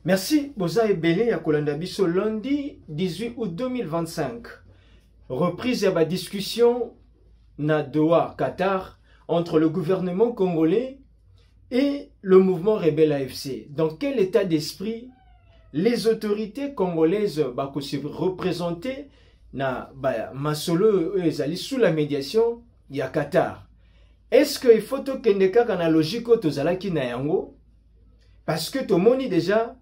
Merci, Boza Ebele ya kolanda biso lundi 18 août 2025. Reprise à la discussion na Doha, Qatar, entre le gouvernement congolais et le mouvement rebelle AFC. Dans quel état d'esprit les autorités congolaises se représenter na masolo ezali sous la médiation ya Qatar? Est-ce qu'il faut que kendeka kana logique tozalaki na yango? Parce que tout le monde déjà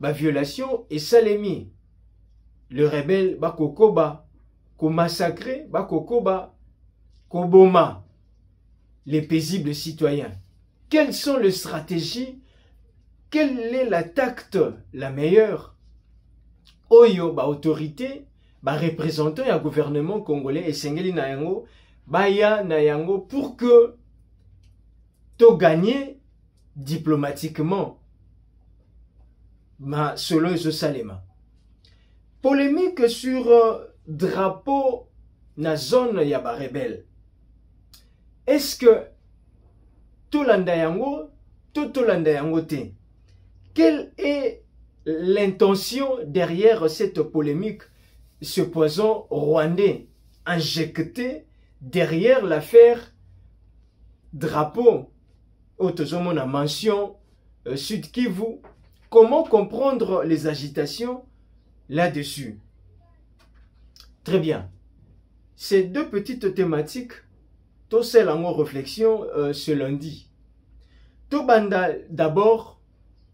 violation et salemi. Le rebelle kokoba, ko massacrer, kokoba, koboma les paisibles citoyens. Quelles sont les stratégies? Quelle est la tact la meilleure? Oyo autorité, représentant un gouvernement congolais et sengeli na yango, baya na yango pour que to gagner diplomatiquement. Ma solo et Salema. Polémique sur drapeau na zone yaba rebelle. Est-ce que Tolanda yango, Tolanda yango te? Quelle est l'intention derrière cette polémique, ce poison rwandais injecté derrière l'affaire drapeau? Autozomon a mention Sud Kivu. Comment comprendre les agitations là-dessus? Très bien. Ces deux petites thématiques, tout celle en réflexion ce lundi. Tout banda d'abord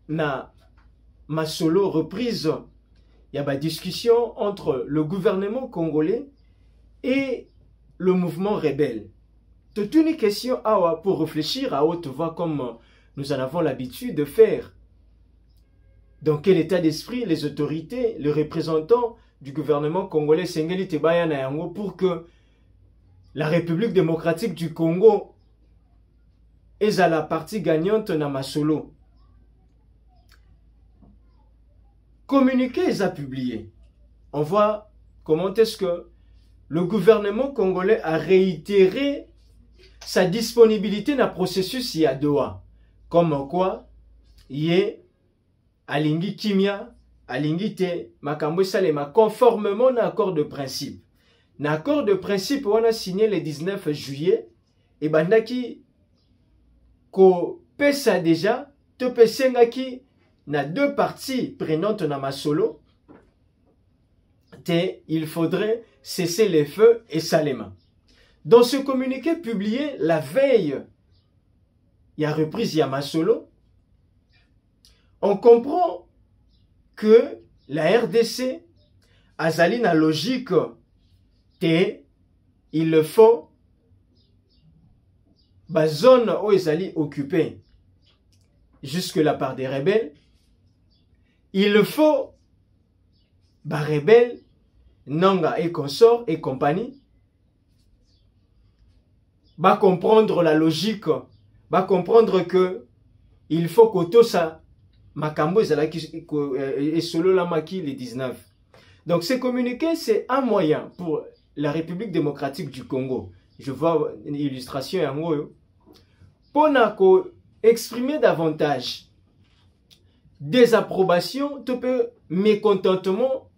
na ma solo reprise. Il y a une discussion entre le gouvernement congolais et le mouvement rebelle. Toute une question pour réfléchir à haute voix comme nous en avons l'habitude de faire. Dans quel état d'esprit les autorités, les représentants du gouvernement congolais Sengeli Tebaya na yango pour que la République démocratique du Congo est à la partie gagnante na masolo. Communiqué est à publier. On voit comment est-ce que le gouvernement congolais a réitéré sa disponibilité dans le processus à Doha. Comme quoi, il est alingi kimia, alingi te, makambo salema, conformément à l'accord de principe. L'accord de principe, on a signé le 19 juillet, et bandaki, ko pesa déjà, te pesengaki, na deux parties prenantes na masolo, te, il faudrait cesser les feux et salema. Dans ce communiqué publié la veille, il y a reprise Yamasolo, on comprend que la RDC azali na logique te il le faut zone où ezali occupée jusque là par des rebelles, il le faut rebelles Nanga et consorts et compagnie comprendre la logique, comprendre que il faut que tout ça Makambo et solo la maki les 19. Donc ce communiqué, c'est un moyen pour la République démocratique du Congo. Je vois une illustration en haut. Pour exprimer davantage désapprobation, tout peu mécontentement,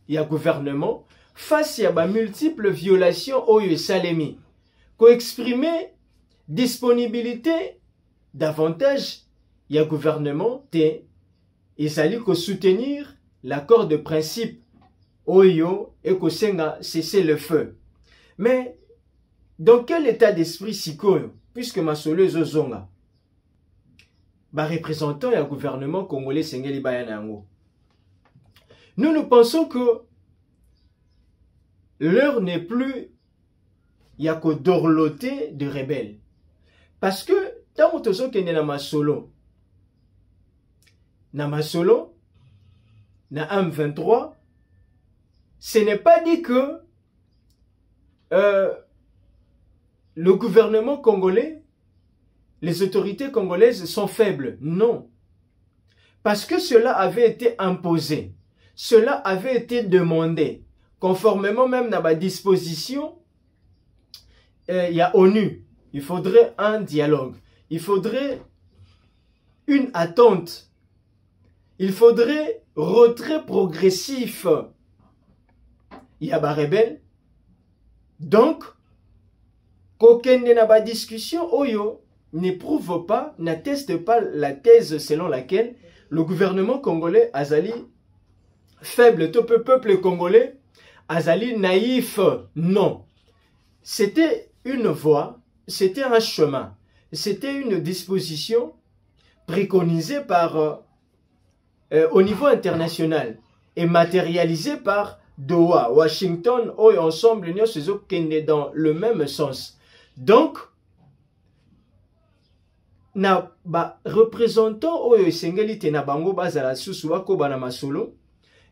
il y a gouvernement face à multiples violations au Salemi. Pour exprimer disponibilité davantage, il y a gouvernement il s'allie qu'au soutenir l'accord de principe Oyo et qu'au senga cesser le feu. Mais dans quel état d'esprit sikoyo, puisque ma soleuse zonga, représentant le gouvernement congolais Sengeli Bayanango, nous pensons que l'heure n'est plus il y a que dorloter de rebelles. Parce que tant que tu es dans ma solo, na masolo, na M23, ce n'est pas dit que le gouvernement congolais, les autorités congolaises sont faibles. Non. Parce que cela avait été imposé. Cela avait été demandé. Conformément même à ma disposition, il y a ONU. Il faudrait un dialogue. Il faudrait une attente. il faudrait retrait progressif. Il y a ba rebelle. Donc, kokende na ba discussion oyo ne prouve pas, n'atteste pas la thèse selon laquelle le gouvernement congolais azali faible, tout peuple congolais azali naïf. Non. C'était une voie, c'était un chemin, c'était une disposition préconisée par au niveau international et matérialisée par Doha, Washington, où ensemble l'Union est dans le même sens. Donc, na ba représentant oyo esengeli te na bango bazala susu bakoba na masolo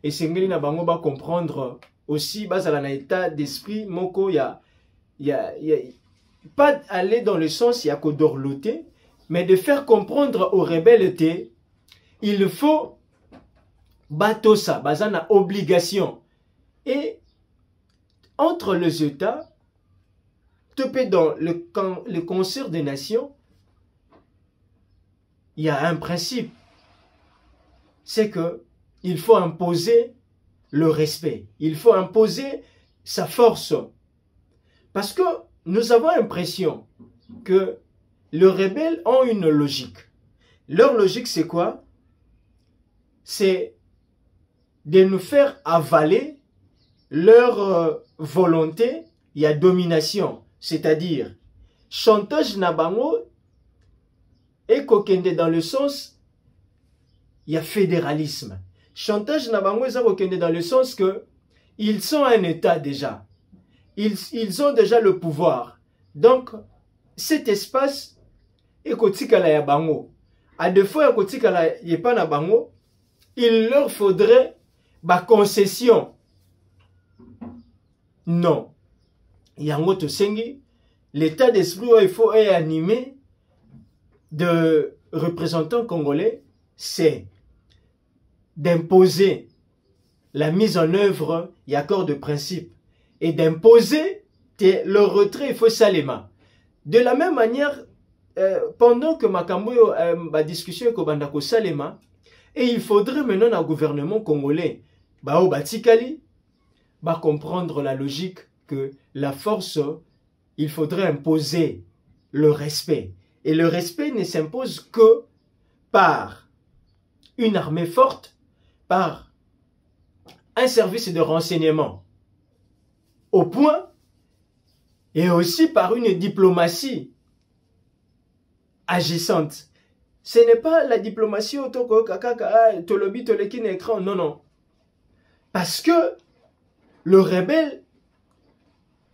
esengeli na bango ba comprendre aussi bazala na état d'esprit moko ya pas aller dans le sens ya kodorloter, mais de faire comprendre aux rebelles te il faut batosa bazana obligation. Et entre les États, dans le concert des nations, il y a un principe. C'est que il faut imposer le respect. Il faut imposer sa force. Parce que nous avons l'impression que les rebelles ont une logique. Leur logique, c'est quoi? C'est de nous faire avaler leur volonté, il y a domination, c'est-à-dire chantage nabango et kokende dans le sens il y a fédéralisme. Chantage nabango et kokende dans le sens que ils sont un État déjà. Ils ont déjà le pouvoir. Donc cet espace est kotikala ya bango. À deux fois kotikala yepa na bango, il leur faudrait ba concession. Non. Yango tosengi, l'état d'esprit il faut être animé de représentants congolais, c'est d'imposer la mise en œuvre et accord de principe et d'imposer le retrait, il faut salema. De la même manière, pendant que Makambo la discussion ko bandako salema, et il faudrait maintenant un gouvernement congolais, bao batikali, va comprendre la logique que la force, il faudrait imposer le respect. Et le respect ne s'impose que par une armée forte, par un service de renseignement au point, et aussi par une diplomatie agissante. Ce n'est pas la diplomatie autour tolobi toleki na écran, non, non. Parce que le rebelle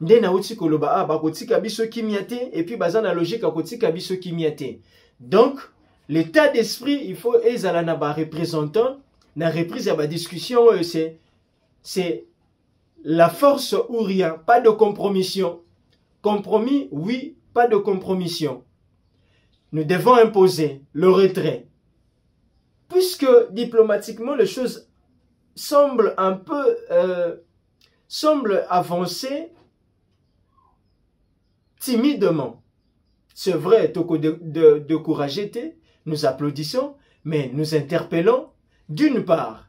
nde na uti koloba bakotika biso kimiate et puis baza na logique akotika biso kimiate. Donc l'état d'esprit il faut ezala na ba représentant na reprise ya ba discussion c'est la force ou rien, pas de compromission. Compromis oui, pas de compromission. Nous devons imposer le retrait. Puisque diplomatiquement les choses semblent un peu semble avancer timidement. C'est vrai, toko de couragité, nous applaudissons, mais nous interpellons d'une part,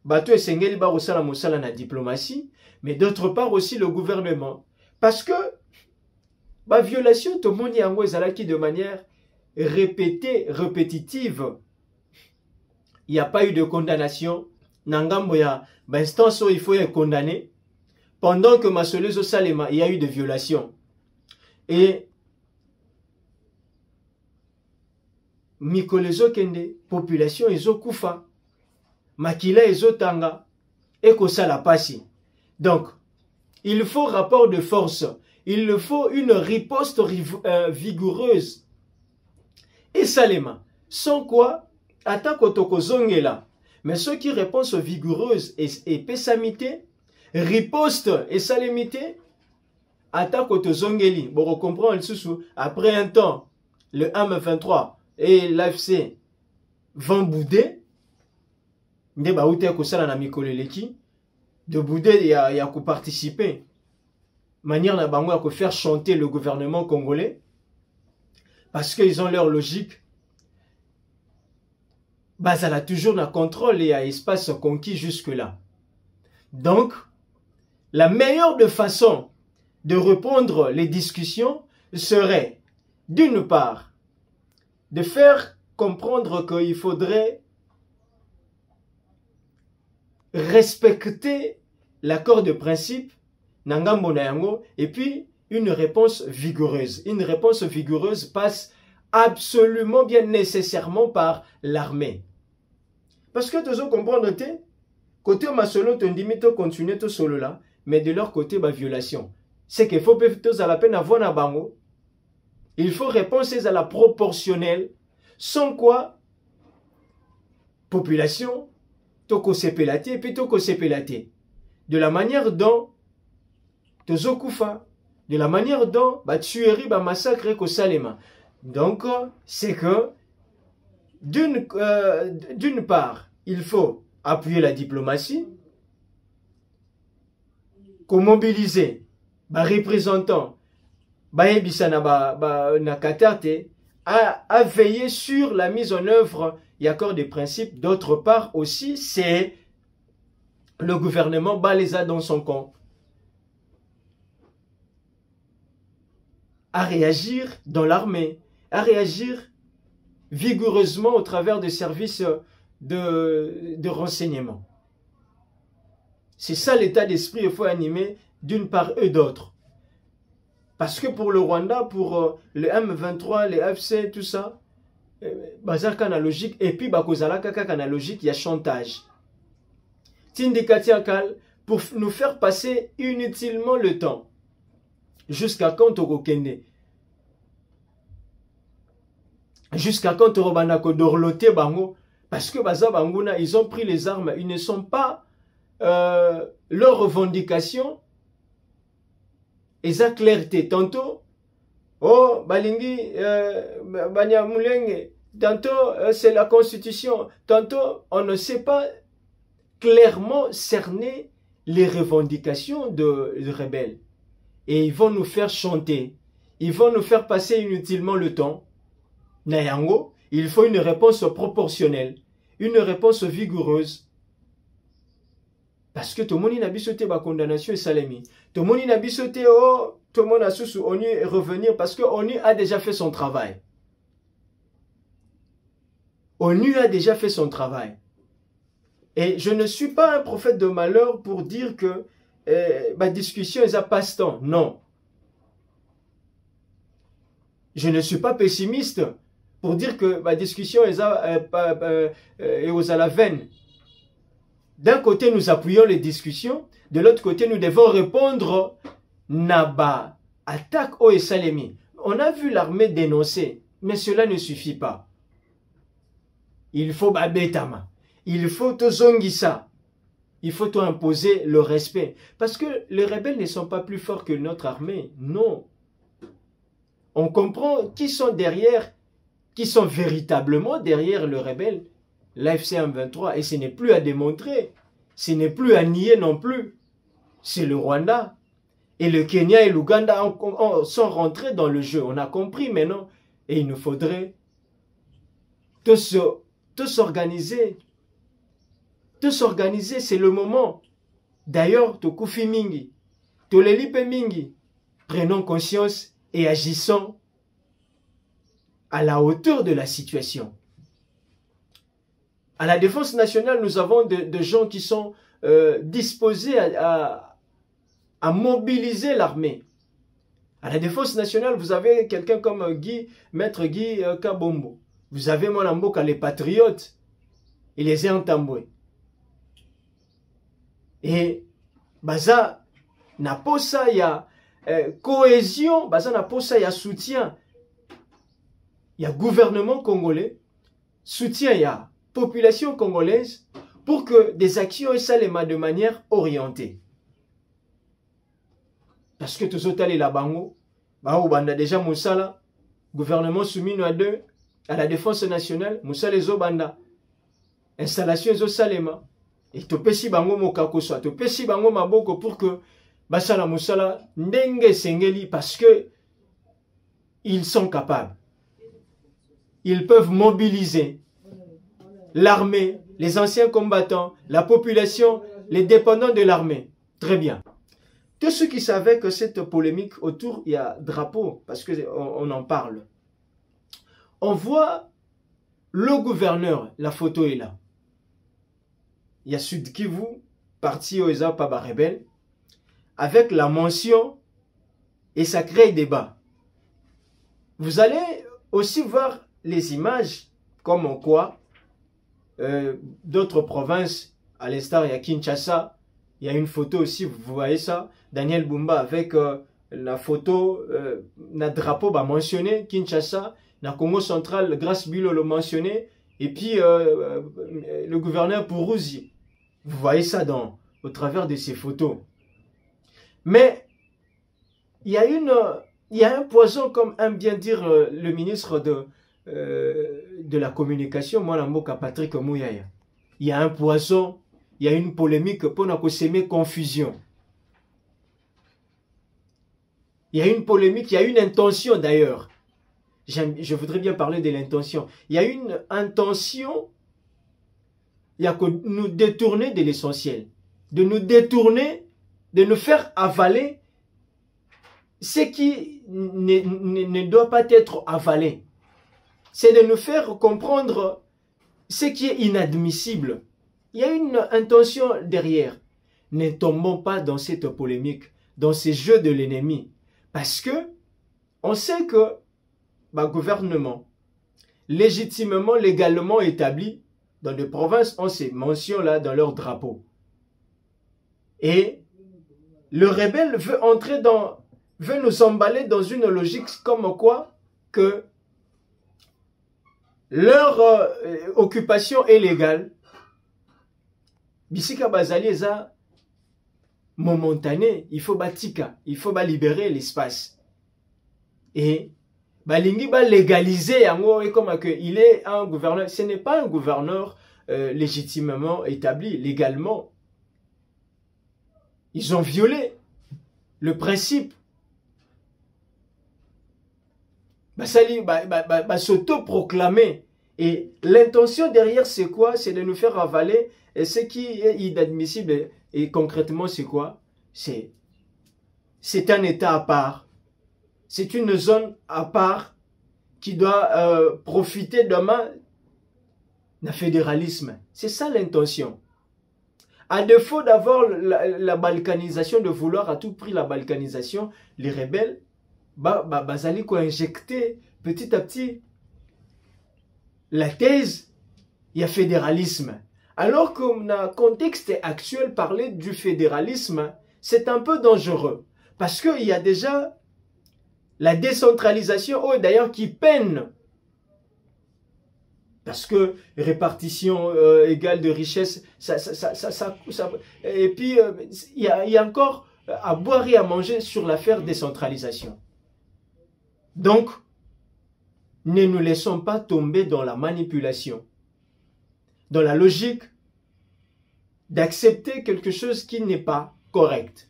bato esengeli ba osala mosala na diplomatie, mais d'autre part aussi le gouvernement. Parce que ba violation to moni yango ezalaki de manière répétée, répétitive. Il n'y a pas eu de condamnation. Nangambo ya ba instance il faut être condamné. Pendant que Masolezo Salema, il y a eu des violations. Et Mikolezo Kende, population ezo kufa. Makila ezo tanga. Eko sala pasi. Donc, il faut rapport de force. Il faut une riposte vigoureuse. Et Salema, sans quoi, attaque otoko zongela. Mais ceux qui répondent vigoureuses et pessamité, riposte et salémité, attaque au Zongeli. Bon, on comprend le sous. Après un temps, le M23 et l'AFC vont bouder. De baoute ko sala na mikoleleki. De bouder, il y a ko participer. Manière na bango à faire chanter le gouvernement congolais. Parce qu'ils ont leur logique. bazala toujours na contrôle et à espace conquis jusque-là. Donc, la meilleure de façon de reprendre les discussions serait, d'une part, de faire comprendre qu'il faudrait respecter l'accord de principe, Nangambo na yango, et puis une réponse vigoureuse. Une réponse vigoureuse passe absolument bien nécessairement par l'armée. Parce que tu as comprendre, côté masolo, tu as continuer tout solo là, mais de leur côté, violation. C'est qu'il faut à la peine avoir un bango. Il faut répondre à la proportionnelle, sans quoi, population, toko sepelate, et puis toko sepelate. De la manière dont, tozo kufa, de la manière dont, tuerie, massacre, ko salema. Donc, c'est que, d'une part, il faut appuyer la diplomatie, qu'on mobiliser, représentants, à veiller sur la mise en œuvre et accord des principes. D'autre part aussi, c'est le gouvernement Baléza dans son camp à réagir dans l'armée, à réagir vigoureusement au travers des services de renseignement. C'est ça l'état d'esprit qu'il faut animer d'une part et d'autre. Parce que pour le Rwanda, pour le M23, les FC, tout ça, bazar logique, et puis bakozala kaka logique, il y a chantage. Tindikati akal, pour nous faire passer inutilement le temps. Jusqu'à quand on kende. Jusqu'à quand on banako dorloté bango. Parce que bazar banguna, ils ont pris les armes, ils ne sont pas leurs revendications. Et ça clarté. Tantôt, oh, balingi, banyamulenge. Tantôt, c'est la constitution. Tantôt, on ne sait pas clairement cerner les revendications de rebelles. Et ils vont nous faire chanter. Ils vont nous faire passer inutilement le temps. Nayango, il faut une réponse proportionnelle. Une réponse vigoureuse. Parce que tout le monde n'a pas sauté la condamnation et salami. Tout le monde n'a pas sauté, oh, tout le monde a sous ONU et revenir parce que ONU a déjà fait son travail. ONU a déjà fait son travail. Et je ne suis pas un prophète de malheur pour dire que ma discussion est à passe-temps. Non. Je ne suis pas pessimiste pour dire que ma discussion est aux à la veine. D'un côté, nous appuyons les discussions. De l'autre côté, nous devons répondre Naba, attaque au Salemi. On a vu l'armée dénoncer, mais cela ne suffit pas. Il faut Babetama. Il faut Tozongisa. Il faut imposer le respect. Parce que les rebelles ne sont pas plus forts que notre armée. Non. On comprend qui sont derrière, qui sont véritablement derrière le rebelle. L'AFC M23, et ce n'est plus à démontrer, ce n'est plus à nier non plus. C'est le Rwanda. Et le Kenya et l'Ouganda sont rentrés dans le jeu. On a compris maintenant. Et il nous faudrait tous s'organiser. Tous s'organiser, c'est le moment. D'ailleurs, Tokufi Mingi, Tolelipe Mingi, prenons conscience et agissons à la hauteur de la situation. À la défense nationale, nous avons de gens qui sont disposés à mobiliser l'armée. À la défense nationale, vous avez quelqu'un comme Maître Guy Kabombo. Vous avez Monamboka, les patriotes. Il les a entamboués. Et baza na posa ya cohésion, baza na posa ya soutien. Il y a gouvernement congolais, soutien il y a population congolaise pour que des actions esalema de manière orientée. Parce que tous autres la bango, banda déjà Moussala, gouvernement soumis à deux, à la défense nationale, Moussala les banda, installation zo salema, et topesi bango mokako soit, topesi bango maboko pour que basala Moussala ndenge sengeli parce que ils sont capables. Ils peuvent mobiliser l'armée, les anciens combattants, la population, les dépendants de l'armée. Très bien. Tous ceux qui savaient que cette polémique autour, il y a drapeau, parce qu'on en parle. On voit le gouverneur, la photo est là. Il y a Sud Kivu, parti au Paba rebelle, avec la mention, et ça crée débat. Vous allez aussi voir les images, comme quoi d'autres provinces, à l'instar, il y a Kinshasa, il y a une photo aussi, vous voyez ça, Daniel Bumba avec la photo, le drapeau mentionné, Kinshasa, le Congo central, Grace Bilo le mentionné, et puis le gouverneur Pourouzi. Vous voyez ça au travers de ces photos. Mais il y a un poison, comme aime bien dire le ministre de la communication, moi, Mboka Patrick Mouyaya. Il y a un poison, il y a une polémique pour s'aimer confusion. Il y a une polémique, il y a une intention d'ailleurs. Je voudrais bien parler de l'intention. Il y a une intention, il y a que nous détourner de l'essentiel. De nous détourner, de nous faire avaler ce qui ne doit pas être avalé. C'est de nous faire comprendre ce qui est inadmissible. Il y a une intention derrière. Ne tombons pas dans cette polémique, dans ces jeux de l'ennemi. Parce que on sait que le gouvernement, légitimement, légalement établi, dans les provinces, ont ces mentions-là dans leur drapeau. Et le rebelle veut nous emballer dans une logique comme quoi que leur occupation est légale. Bisika bazali eza momentané, il faut batika, il faut libérer l'espace. Et balingi ba légaliser yango et comme que il est un gouverneur, ce n'est pas un gouverneur légitimement établi légalement. Ils ont violé le principe. S'auto-proclamer. Et l'intention derrière, c'est quoi? C'est de nous faire avaler. Et ce qui est inadmissible, et concrètement, c'est quoi? C'est un État à part. C'est une zone à part qui doit profiter demain d'un fédéralisme. C'est ça l'intention. À défaut d'avoir la balkanisation, de vouloir à tout prix la balkanisation, les rebelles, bazali ko injecter petit à petit la thèse, il y a fédéralisme. Alors que dans le contexte actuel, parler du fédéralisme, c'est un peu dangereux. Parce qu'il y a déjà la décentralisation, d'ailleurs, qui peine. Parce que répartition égale de richesse, et puis il y a encore à boire et à manger sur l'affaire décentralisation. Donc, ne nous laissons pas tomber dans la manipulation, dans la logique d'accepter quelque chose qui n'est pas correct.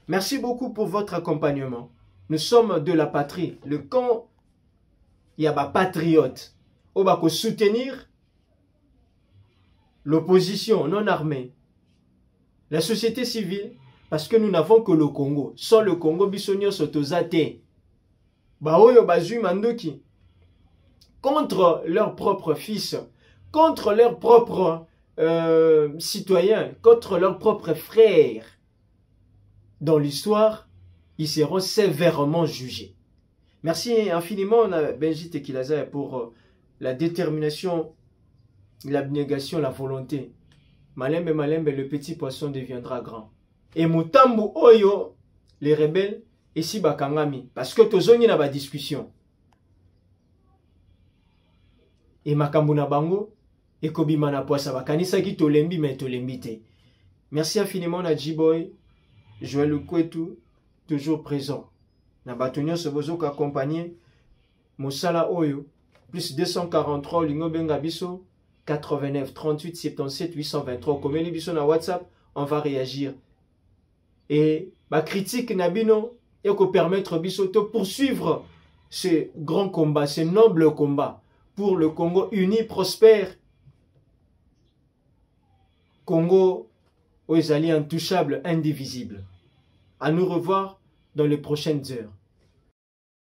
Merci beaucoup pour votre accompagnement. Nous sommes de la patrie, le camp Yaba patriote. On va soutenir l'opposition non armée, la société civile, parce que nous n'avons que le Congo. Sans le Congo, bisonio sotozate. Baoyo bazui mandoki. Contre leurs propres fils, contre leurs propres citoyens, contre leurs propres frères. Dans l'histoire, ils seront sévèrement jugés. Merci infiniment à Benji Tekilaza pour la détermination, l'abnégation, la volonté. Malembe, Malembe, le petit poisson deviendra grand. Et Mutambu Oyo, les rebelles, et si Bakangami. Parce que tozongi na ba discussion. Et Makambuna Bango, et Kobimana Poisa Bakanisa ki tolembi mais tolembi te. Merci infiniment à J-Boy, Joël Kwetu, toujours présent. Na batonyo sobozo accompagné Moussala Oyo, plus 243 Lingo Benga Biso, 89 38 77 823. Comme les biso na WhatsApp, on va réagir. Et ma critique Nabino, et qu'on permettre biso de poursuivre ce grand combat, ce noble combat pour le Congo uni, prospère Congo, aux alliés intouchables, indivisibles. À nous revoir dans les prochaines heures.